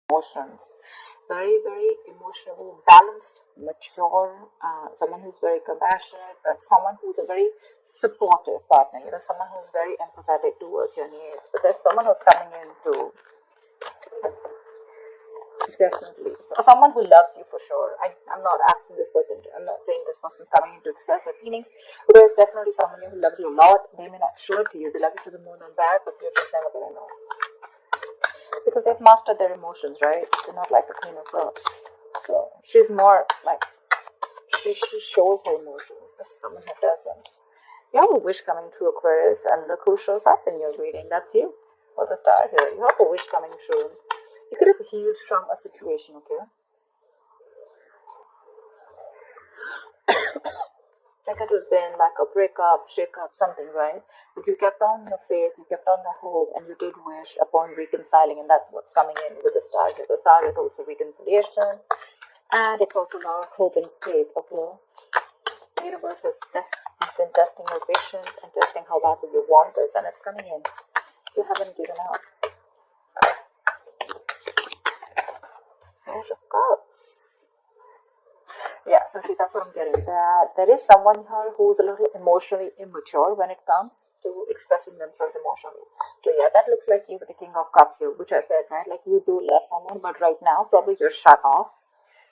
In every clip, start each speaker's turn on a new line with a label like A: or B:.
A: emotions. Very, very emotionally balanced, mature, someone who's very compassionate, but someone who's a very supportive partner, someone who's very empathetic towards your needs. But there's someone who's coming in to definitely. So someone who loves you for sure. I'm not asking this person I'm not saying this person's coming in to express their feelings, but there's definitely someone who loves you a lot. They may not show it to you. They love you to the moon and back, but you're just never gonna know. Because they've mastered their emotions, right? They're not like the Queen of Cups. So she's more like she shows her emotions. This is someone who doesn't. You have a wish coming true, Aquarius, and look who shows up in your reading. That's you. Or the star here. You have a wish coming true. You could have healed from a situation, okay? Like it would have been like a breakup, shake-up, something, right? But you kept on your faith, you kept on the hope, and you did wish upon reconciling, and that's what's coming in with the star here. The star is also reconciliation, and it's also a lot of hope and faith, okay? The universe has been testing your patience and testing how badly you want this, and it's coming in. You haven't given up. Page of Cups. Yeah, so see, that's what I'm getting. That there is someone here who's a little emotionally immature when it comes to expressing themselves emotionally. So yeah, that looks like you with the King of Cups here, which I said, right? Like you do love someone, but right now probably you're shut off.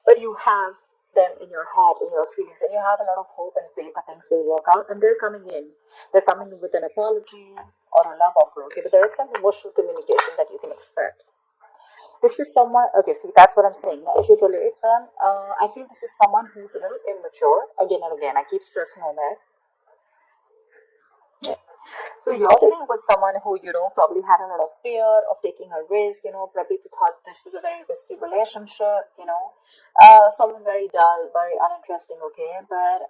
A: But you have them in your heart, in your feelings, and you have a lot of hope and faith that things will work out. And they're coming in. They're coming in with an apology or a love offer, okay? But there is some emotional communication that you can expect. This is someone, okay, see, that's what I'm saying. Now, if you relate them, I feel this is someone who's a little immature. Again and again, I keep stressing on that. Yeah. So you're dealing with someone who, probably had a lot of fear of taking a risk, probably thought this was a very risky relationship, someone very dull, very uninteresting, okay? But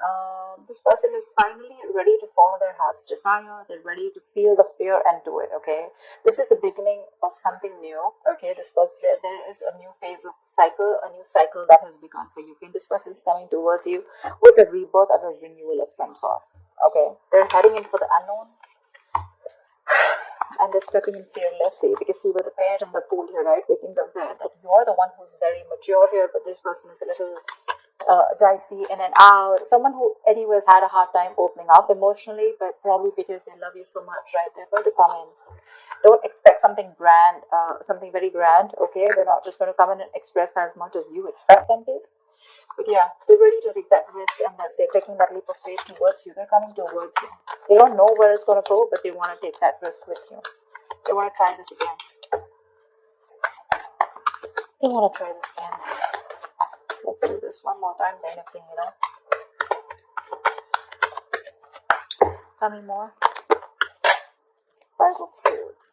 A: this person is finally ready to follow their heart's desire. They're ready to feel the fear and do it, okay? This is the beginning of something new, okay? This person, there is a new phase of cycle, a new cycle that has begun for you. Okay? This person is coming towards you with a rebirth or a renewal of some sort, okay? They're heading in for the unknown and they're stepping in fearlessly because see with the page and the pool here, right? Making them there that you're the one who's very mature here, but this person is a little dicey in and out. Someone who anyways had a hard time opening up emotionally, but probably because they love you so much, right? They're going to come in. Don't expect something grand, something very grand, okay? They're not just going to come in and express as much as you expect them to. But yeah, they're ready to take that risk and that they're taking that leap of faith towards you. They're coming towards you. They don't know where it's going to go, but they want to take that risk with you. They want to try this again. They want to try this again. Let's do this one more time, then if Tell me more. Five of Swords.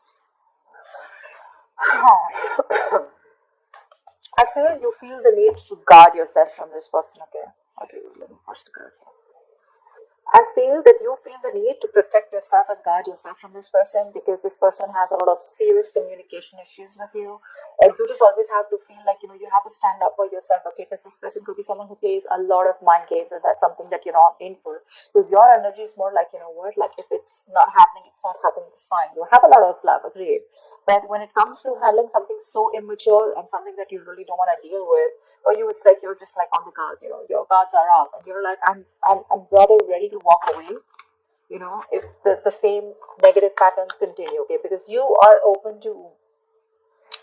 A: I feel you feel the need to guard yourself from this person, okay? Okay, let me push the cards here. I feel that you feel the need to protect yourself and guard yourself from this person because this person has a lot of serious communication issues with you. And you just always have to feel like, you have to stand up for yourself, okay? Because this person could be someone who plays a lot of mind games and that's something that you're not in for. Because your energy is more like, what? Like if it's not happening, it's not happening, it's fine. You have a lot of love, agreed. But when it comes to handling something so immature and something that you really don't want to deal with, or you, it's like you're just like on the guards, your guards are up, and you're like, I'm rather ready to walk away, if the same negative patterns continue, okay, because you are open to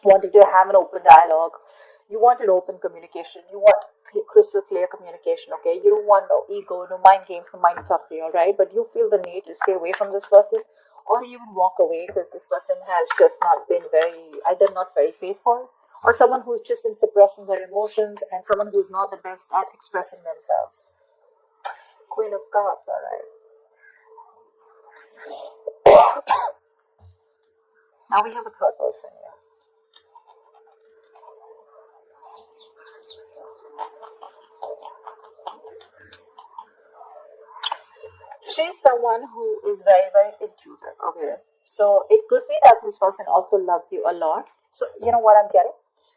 A: wanting to have an open dialogue, you want an open communication, you want crystal clear communication, okay, you don't want no ego, no mind games, no mind fuckery, all right, but you feel the need to stay away from this person, or even walk away because this person has just not been either not very faithful or someone who's just been suppressing their emotions and someone who's not the best at expressing themselves. Queen of Cups, alright. Now we have a third person here. She's someone who is very, very intuitive, okay? So it could be that this person also loves you a lot. So you know what I'm getting?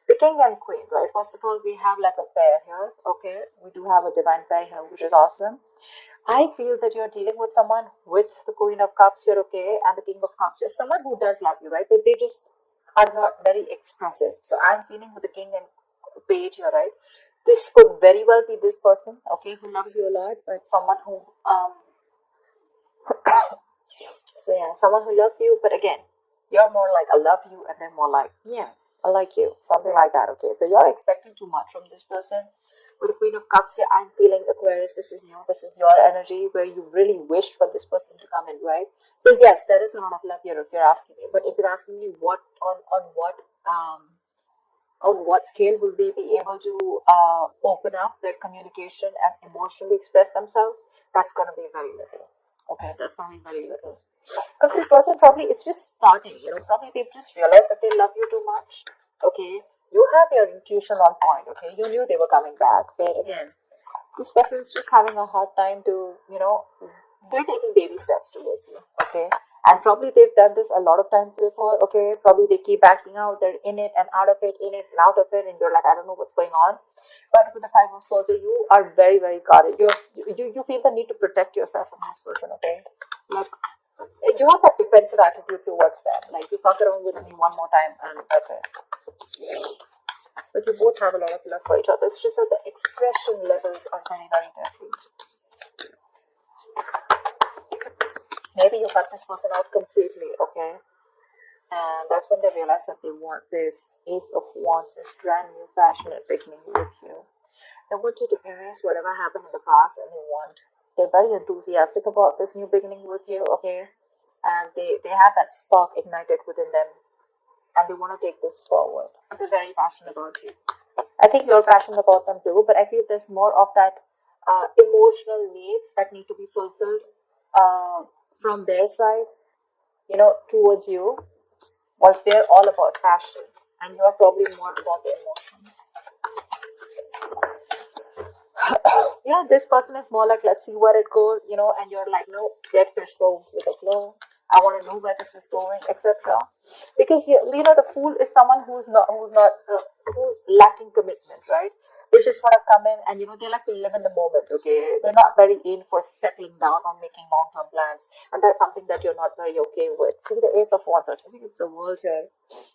A: The king and queen, right? First of all, we have like a pair here, okay? We do have a divine pair here, which is awesome. I feel that you're dealing with someone with the Queen of Cups here, okay, and the King of Cups. You're someone who does love you, right? But they just are not very expressive. So I'm feeling with the king and page here, right? This could very well be this person, okay, who loves you a lot, but someone who so yeah, someone who loves you, but again, you're more like I love you, and they're more like yeah, I like you, something like that. Okay, so you're expecting too much from this person. With the Queen of Cups here, I'm feeling Aquarius. This is you. This is your energy where you really wish for this person to come in, right? So yes, there is a lot of love here if you're asking me. But if you're asking me what on what scale will they be able to open up their communication and emotionally express themselves, that's going to be very little. Okay, that's going to be very little. Because this person probably is just starting, probably they've just realized that they love you too much. Okay, you have your intuition on point. Okay, you knew they were coming back, but again, this person is just having a hard time to, they're taking baby steps towards you. Okay, and probably they've done this a lot of times before. Okay, probably they keep backing out, they're in it and out of it, in it and out of it, and you're like, I don't know what's going on. But with the Five of Swords, you are very, very guarded. You feel the need to protect yourself from this person. Okay, like you have that defensive attitude towards them. Like you fuck around with me one more time and that's it. But you both have a lot of love for each other. It's just that the expression levels are very, very different. Maybe you cut this person out completely, okay? And that's when they realize that they want this Ace of Wands, this brand new passionate beginning with you. They want you to erase whatever happened in the past, and they're very enthusiastic about this new beginning with you, okay? And they have that spark ignited within them, and they want to take this forward. They're very passionate about you. I think you're passionate about them too, but I feel there's more of that emotional needs that need to be fulfilled from their side, towards you, whilst they're all about passion, and you're probably more about the emotions. This person is more like, let's see where it goes, and you're like, no, get fish goes with the flow. I want to know where this is going, etc. Because the fool is someone who's lacking commitment, right? They just want to come in and they like to live in the moment. Okay, they're not very in for settling down or making long-term plans, and that's something that you're not very okay with. See the Ace of Wands. I think it's the world here.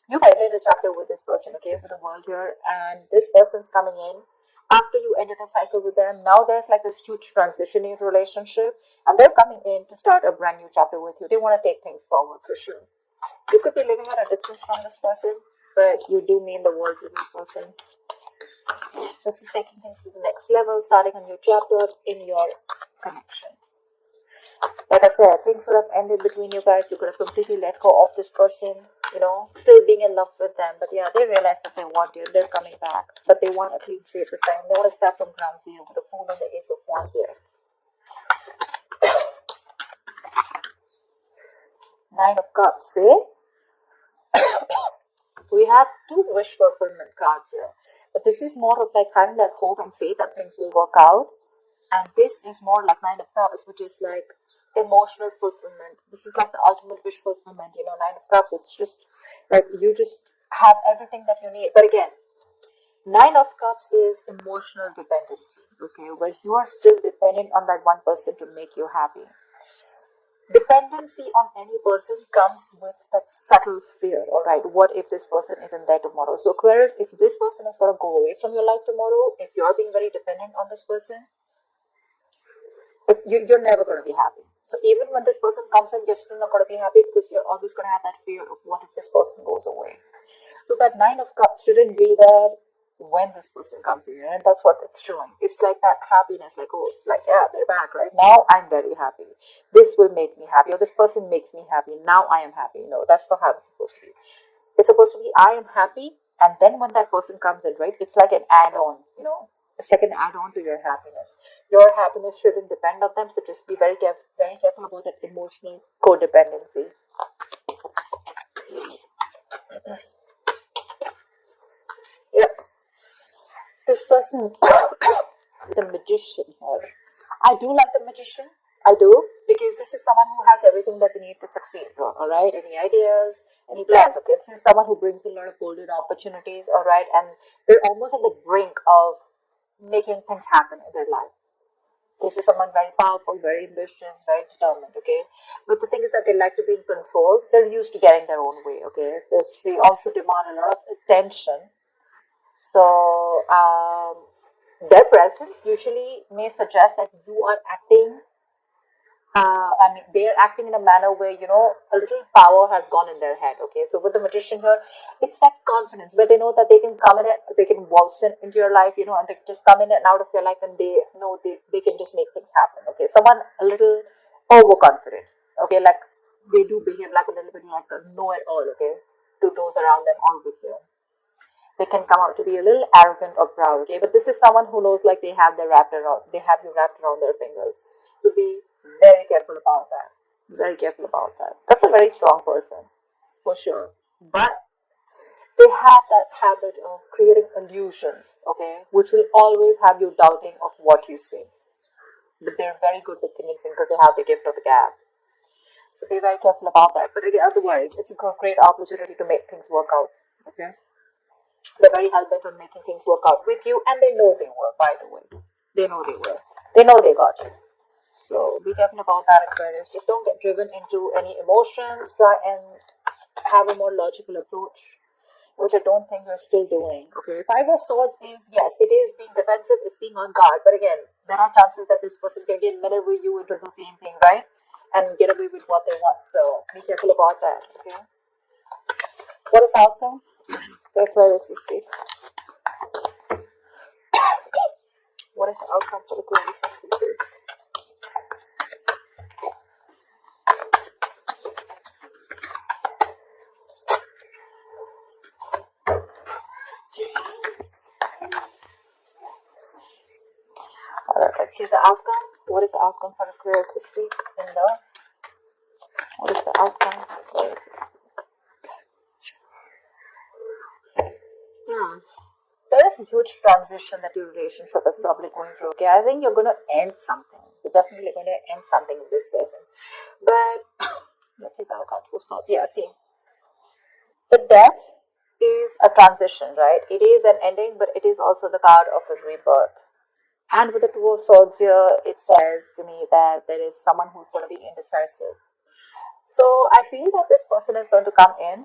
A: You ended a chapter with this person, okay, for the world here, and this person's coming in after you ended a cycle with them. Now there's like this huge transitioning relationship, and they're coming in to start a brand new chapter with you. They want to take things forward for sure. You could be living at a distance from this person, but you do mean the world to this person. This is taking things to the next level, starting a new chapter in your connection. Like I said, things would have ended between you guys. You could have completely let go of this person, still being in love with them. But yeah, they realize that they want you. They're coming back. But they want a clean slate this time. They want to start from ground zero with the Fool and the Ace of Wands here. Nine of Cups, eh? We have two wish fulfillment cards here. But this is more of like having that hope and faith that things will work out. And this is more like Nine of Cups, which is like emotional fulfillment. This is like the ultimate wish fulfillment, Nine of Cups. It's just like you just have everything that you need. But again, Nine of Cups is emotional dependency, okay, where you are still dependent on that one person to make you happy. Dependency on any person comes with that subtle fear, alright? What if this person isn't there tomorrow? So, Aquarius, if this person is going to go away from your life tomorrow, if you're being very dependent on this person, you're never going to be happy. So even when this person comes in, you're still not going to be happy because you're always going to have that fear of what if this person goes away. So that Nine of Cups shouldn't be there when this person comes in, and that's what it's showing. It's like that happiness, like, oh, like, yeah, they're back right now. I'm very happy. This will make me happy, or this person makes me happy. Now I am happy. No, that's not how it's supposed to be. It's supposed to be I am happy, and then when that person comes in, right, it's like an add-on, it's like an add-on to your happiness. Your happiness shouldn't depend on them, so just be very careful about that emotional codependency. Yeah, this person, the magician here. I do like the magician. I do, because this is someone who has everything that they need to succeed. All right, any ideas, any plans? Okay, this is someone who brings a lot of golden opportunities. All right, and they're almost at the brink of making things happen in their life. This is someone very powerful, very ambitious, very determined, okay? But the thing is that they like to be in control. They're used to getting their own way, okay? They also demand a lot of attention. So, their presence usually may suggest that you are acting I mean, they're acting in a manner where, a little power has gone in their head. Okay, so with the magician here, it's that confidence where they know that they can come in and they can waltz into your life, and they just come in and out of your life and they know they can just make things happen. Okay, someone a little overconfident. Okay, like they do behave like a little bit like a know it all. Okay, to those around them or with you. They can come out to be a little arrogant or proud, okay? But this is someone who knows like they have you wrapped around their fingers. So be very careful about that. Very careful about that. That's a very strong person, for sure. But they have that habit of creating illusions, okay, which will always have you doubting of what you see. But they're very good with convincing because they have the gift of the gab. So be very careful about that. But again, otherwise, it's a great opportunity to make things work out, okay? They're very hell bent on making things work out with you, and they know they will, by the way. They know they will. They know they got you. So be careful about that, Aquarius. Just don't get driven into any emotions. Try and have a more logical approach, which I don't think you're still doing. Okay. Five of Swords is, yes, it is being defensive, it's being on guard. But again, there are chances that this person can again maneuver you into the same thing, right? And get away with what they want. So be careful about that. Okay. What is the outcome? Aquarius this week. What is the outcome for the Aquarius this week? Alright, let's see the outcome. What is the outcome for Aquarius this week? What is the outcome for Aquarius? There is a huge transition that your relationship is probably going through. Okay, I think you're going to end something. You're definitely going to end something with this person. But let's see the outcome. Yeah, see. The death is a transition, right? It is an ending, but it is also the card of a rebirth. And with the Two of Swords here, it says to me that there is someone who's going to be indecisive. So I feel that this person is going to come in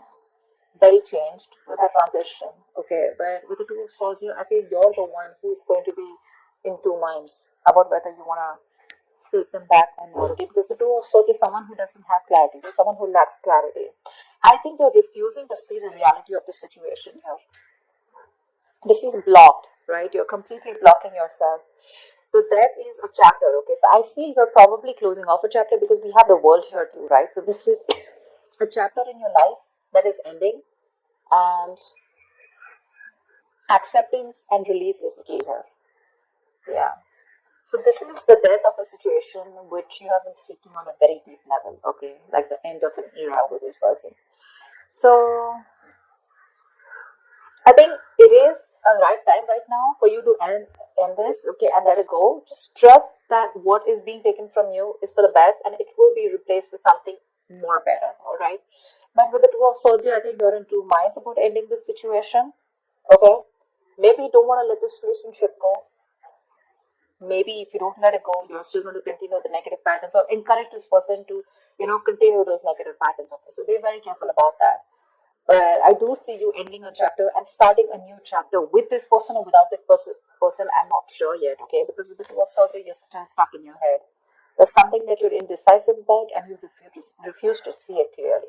A: very changed with the transition. Okay, but with the Two of Swords here, I feel you're the one who's going to be in two minds about whether you want to take them back or not. Okay, because the Two of Swords is someone who doesn't have clarity. There's someone who lacks clarity. I think you're refusing to see the reality of the situation here. This is blocked, right? You're completely blocking yourself. So that is a chapter, okay? So I feel you're probably closing off a chapter because we have the world here too, right? So this is a chapter in your life that is ending, and acceptance and release is the key here. Yeah. So this is the death of a situation which you have been seeking on a very deep level, okay? Like the end of an era with this person. So I think it is a right time right now for you to end this, okay, and let it go. Just trust that what is being taken from you is for the best, and it will be replaced with something more better, all right? But with the Two of Swords, I think you're in two minds about ending this situation, okay? Maybe you don't want to let this relationship go. Maybe if you don't let it go, you're still going to continue the negative patterns or encourage this person to, continue those negative patterns. Okay, so be very careful about that. But I do see you ending a chapter and starting a new chapter with this person or without that person. I'm not sure yet, okay? Because with the Two of Swords, you're still stuck in your head. There's something that you're indecisive about and you refuse to see it clearly.